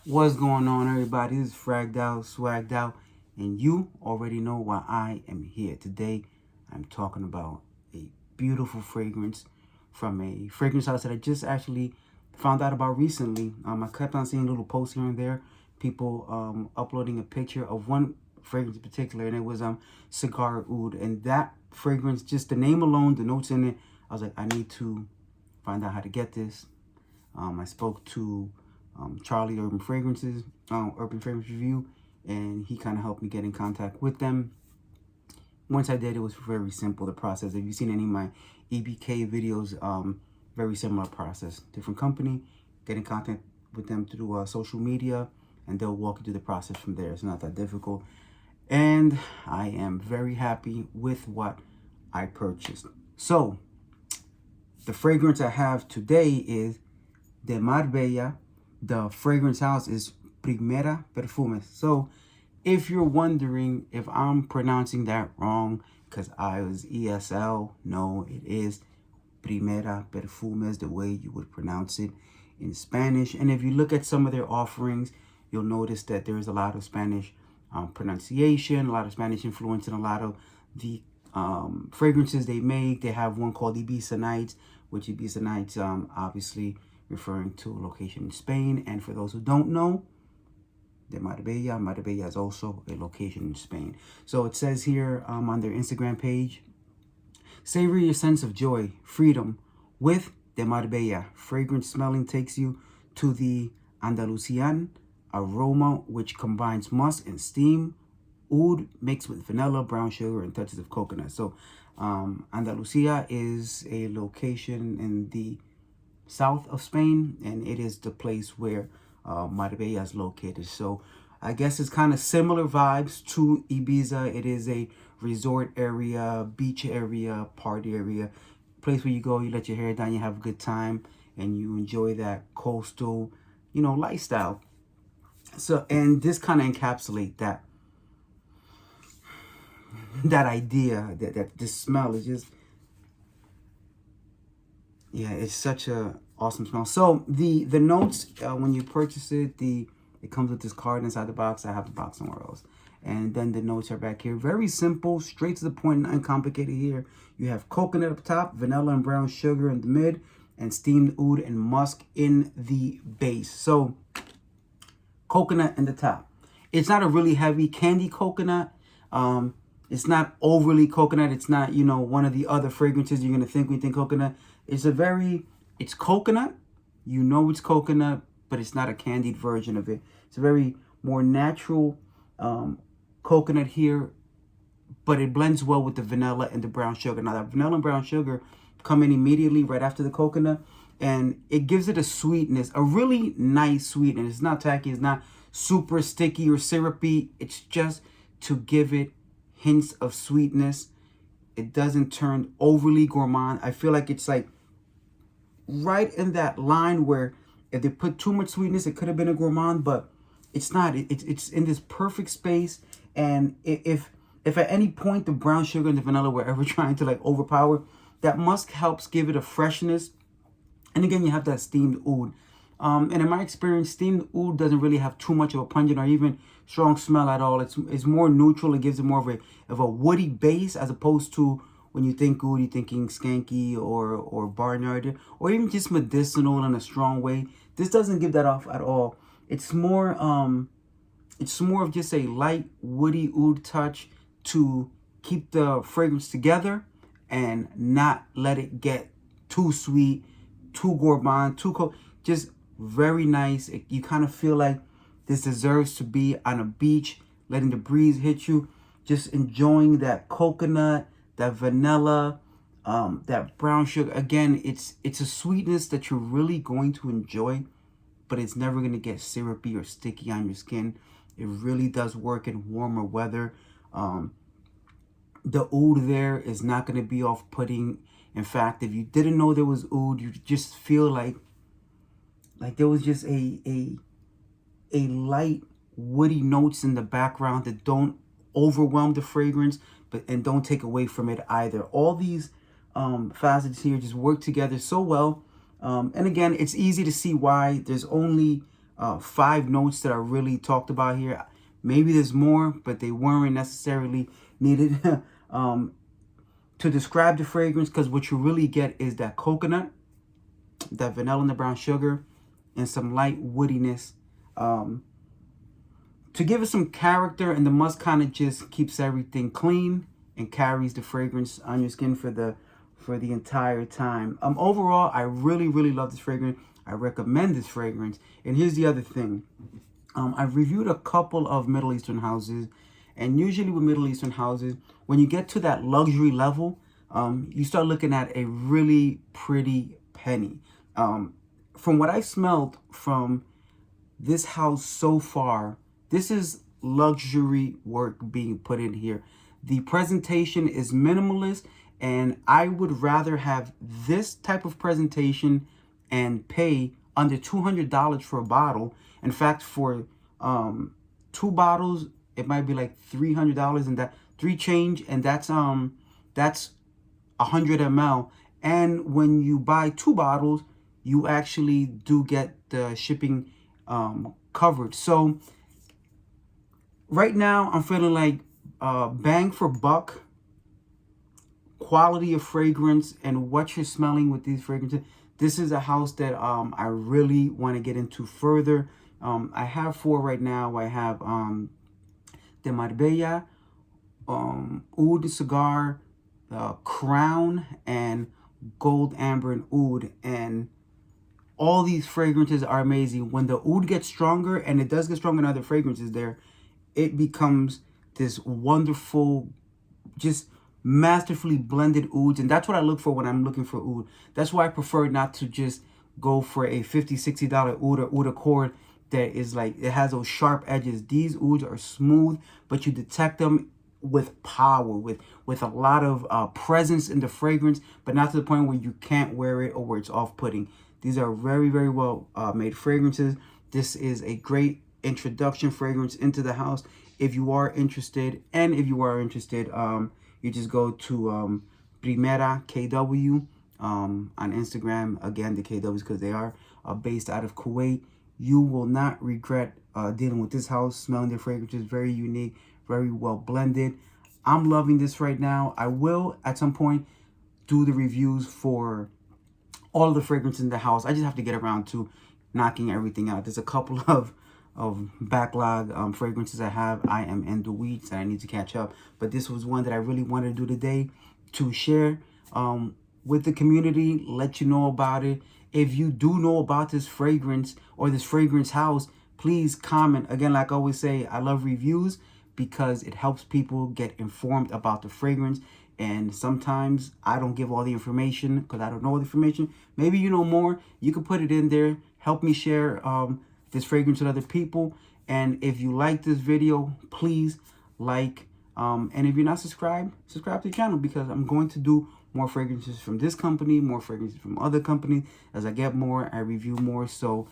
What's going on, everybody? This is Fragged Out, Swagged Out, and you already know why I am here. Today, I'm talking about a beautiful fragrance from a fragrance house that I just actually found out about recently. I kept on seeing little posts here and there, people uploading a picture of one fragrance in particular, and it was Cigar Oud. And that fragrance, just the name alone, the notes in it, I was like, I need to find out how to get this. I spoke to Charlie Urban Fragrances, Urban Fragrance Review, and he kind of helped me get in contact with them. Once I did, it was very simple, the process. If you've seen any of my EBK videos, very similar process. Different company, get in contact with them through social media, and they'll walk you through the process from there. It's not that difficult. And I am very happy with what I purchased. So, the fragrance I have today is de Marbella. The fragrance house is Primera Perfumes. So if you're wondering if I'm pronouncing that wrong because I was ESL, no, it is Primera Perfumes, the way you would pronounce it in Spanish. And if you look at some of their offerings, you'll notice that there's a lot of Spanish pronunciation, a lot of Spanish influence in a lot of the fragrances they make. They have one called Ibiza Nights, which Ibiza Nights obviously referring to a location in Spain. And for those who don't know, de Marbella is also a location in Spain. So it says here on their Instagram page, savor your sense of joy, freedom with de Marbella. Fragrance smelling takes you to the Andalusian Aroma, which combines musk and steam, oud mixed with vanilla, brown sugar, and touches of coconut. So Andalusia is a location in the south of Spain, and it is the place where Marbella is located. So I guess it's kind of similar vibes to Ibiza. It is a resort area, beach area, party area, place where you go, you let your hair down, you have a good time, and you enjoy that coastal, lifestyle. So, and this kind of encapsulate that idea, that this smell is just, yeah, it's such a awesome smell. So the notes, when you purchase it, it comes with this card inside the box. I have the box somewhere else. And then the notes are back here. Very simple, straight to the point, nothing complicated here. You have coconut up top, vanilla and brown sugar in the mid, and steamed oud and musk in the base. So coconut in the top. It's not a really heavy candy coconut. It's not overly coconut. It's not, one of the other fragrances you're going to think when you think coconut. It's coconut. It's coconut, but it's not a candied version of it. It's a very more natural coconut here, but it blends well with the vanilla and the brown sugar. Now, that vanilla and brown sugar come in immediately right after the coconut, and it gives it a sweetness, a really nice sweetness. It's not tacky. It's not super sticky or syrupy. It's just to give it hints of sweetness. It doesn't turn overly gourmand. I feel like it's like right in that line where if they put too much sweetness, it could have been a gourmand, but it's not. It's in this perfect space. And if at any point the brown sugar and the vanilla were ever trying to like overpower, that musk helps give it a freshness. And again, you have that steamed oud. And in my experience, steamed oud doesn't really have too much of a pungent or even strong smell at all. It's more neutral. It gives it more of a woody base, as opposed to when you think oud, you're thinking skanky or barnyard, or even just medicinal in a strong way. This doesn't give that off at all. It's more of just a light woody oud touch to keep the fragrance together and not let it get too sweet, too gourmand, just very nice. You kind of feel like this deserves to be on a beach, letting the breeze hit you, just enjoying that coconut, that vanilla, that brown sugar. Again, it's a sweetness that you're really going to enjoy, but it's never going to get syrupy or sticky on your skin. It really does work in warmer weather. The oud there is not going to be off-putting. In fact, if you didn't know there was oud, you just feel like there was just a light woody notes in the background that don't overwhelm the fragrance, and don't take away from it either. All these facets here just work together so well. And again, it's easy to see why there's only 5 notes that are really talked about here. Maybe there's more, but they weren't necessarily needed to describe the fragrance, because what you really get is that coconut, that vanilla and the brown sugar, and some light woodiness to give it some character. And the musk kind of just keeps everything clean and carries the fragrance on your skin for the entire time. Overall, I really love this fragrance. I recommend this fragrance. And here's the other thing. I've reviewed a couple of Middle Eastern houses, and usually with Middle Eastern houses, when you get to that luxury level, you start looking at a really pretty penny. From what I smelled from this house so far, this is luxury work being put in here. The presentation is minimalist, and I would rather have this type of presentation and pay under $200 for a bottle. In fact, for 2 bottles, it might be like $300, and that 3 change, and that's 100 ml. And when you buy 2 bottles, you actually do get the shipping covered. So right now, I'm feeling like bang for buck, quality of fragrance, and what you're smelling with these fragrances. This is a house that I really want to get into further. I have 4 right now. I have the Marbella, Oud Cigar, Crown, and Gold Amber and Oud. And all these fragrances are amazing. When the Oud gets stronger, and it does get stronger in other fragrances there, it becomes this wonderful, just masterfully blended ouds. And that's what I look for when I'm looking for oud. That's why I prefer not to just go for a $50, $60 oud or oud accord that is like, it has those sharp edges. These ouds are smooth, but you detect them with power, with a lot of presence in the fragrance, but not to the point where you can't wear it or where it's off-putting. These are very well made fragrances. This is a great introduction fragrance into the house. If you are interested, you just go to Primera KW on Instagram. Again, the KWs, because they are based out of Kuwait. You will not regret dealing with this house, smelling their fragrances. Very unique, very well blended. I'm loving this right now. I will at some point do the reviews for all of the fragrances in the house. I just have to get around to knocking everything out. There's a couple of backlog fragrances I have. I am in the weeds and I need to catch up. But this was one that I really wanted to do today to share with the community, let you know about it. If you do know about this fragrance or this fragrance house, please comment. Again, like I always say, I love reviews because it helps people get informed about the fragrance. And sometimes I don't give all the information because I don't know all the information. Maybe you know more. You can put it in there. Help me share this fragrance with other people. And if you like this video, please like. And if you're not subscribed, subscribe to the channel, because I'm going to do more fragrances from this company, more fragrances from other companies. As I get more, I review more. So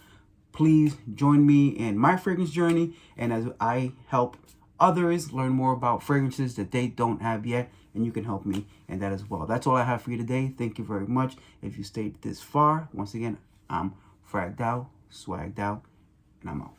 please join me in my fragrance journey, and as I help others learn more about fragrances that they don't have yet, and you can help me in that as well. That's all I have for you today. Thank you very much. If you stayed this far, once again, I'm fragged out, swagged out, and I'm out.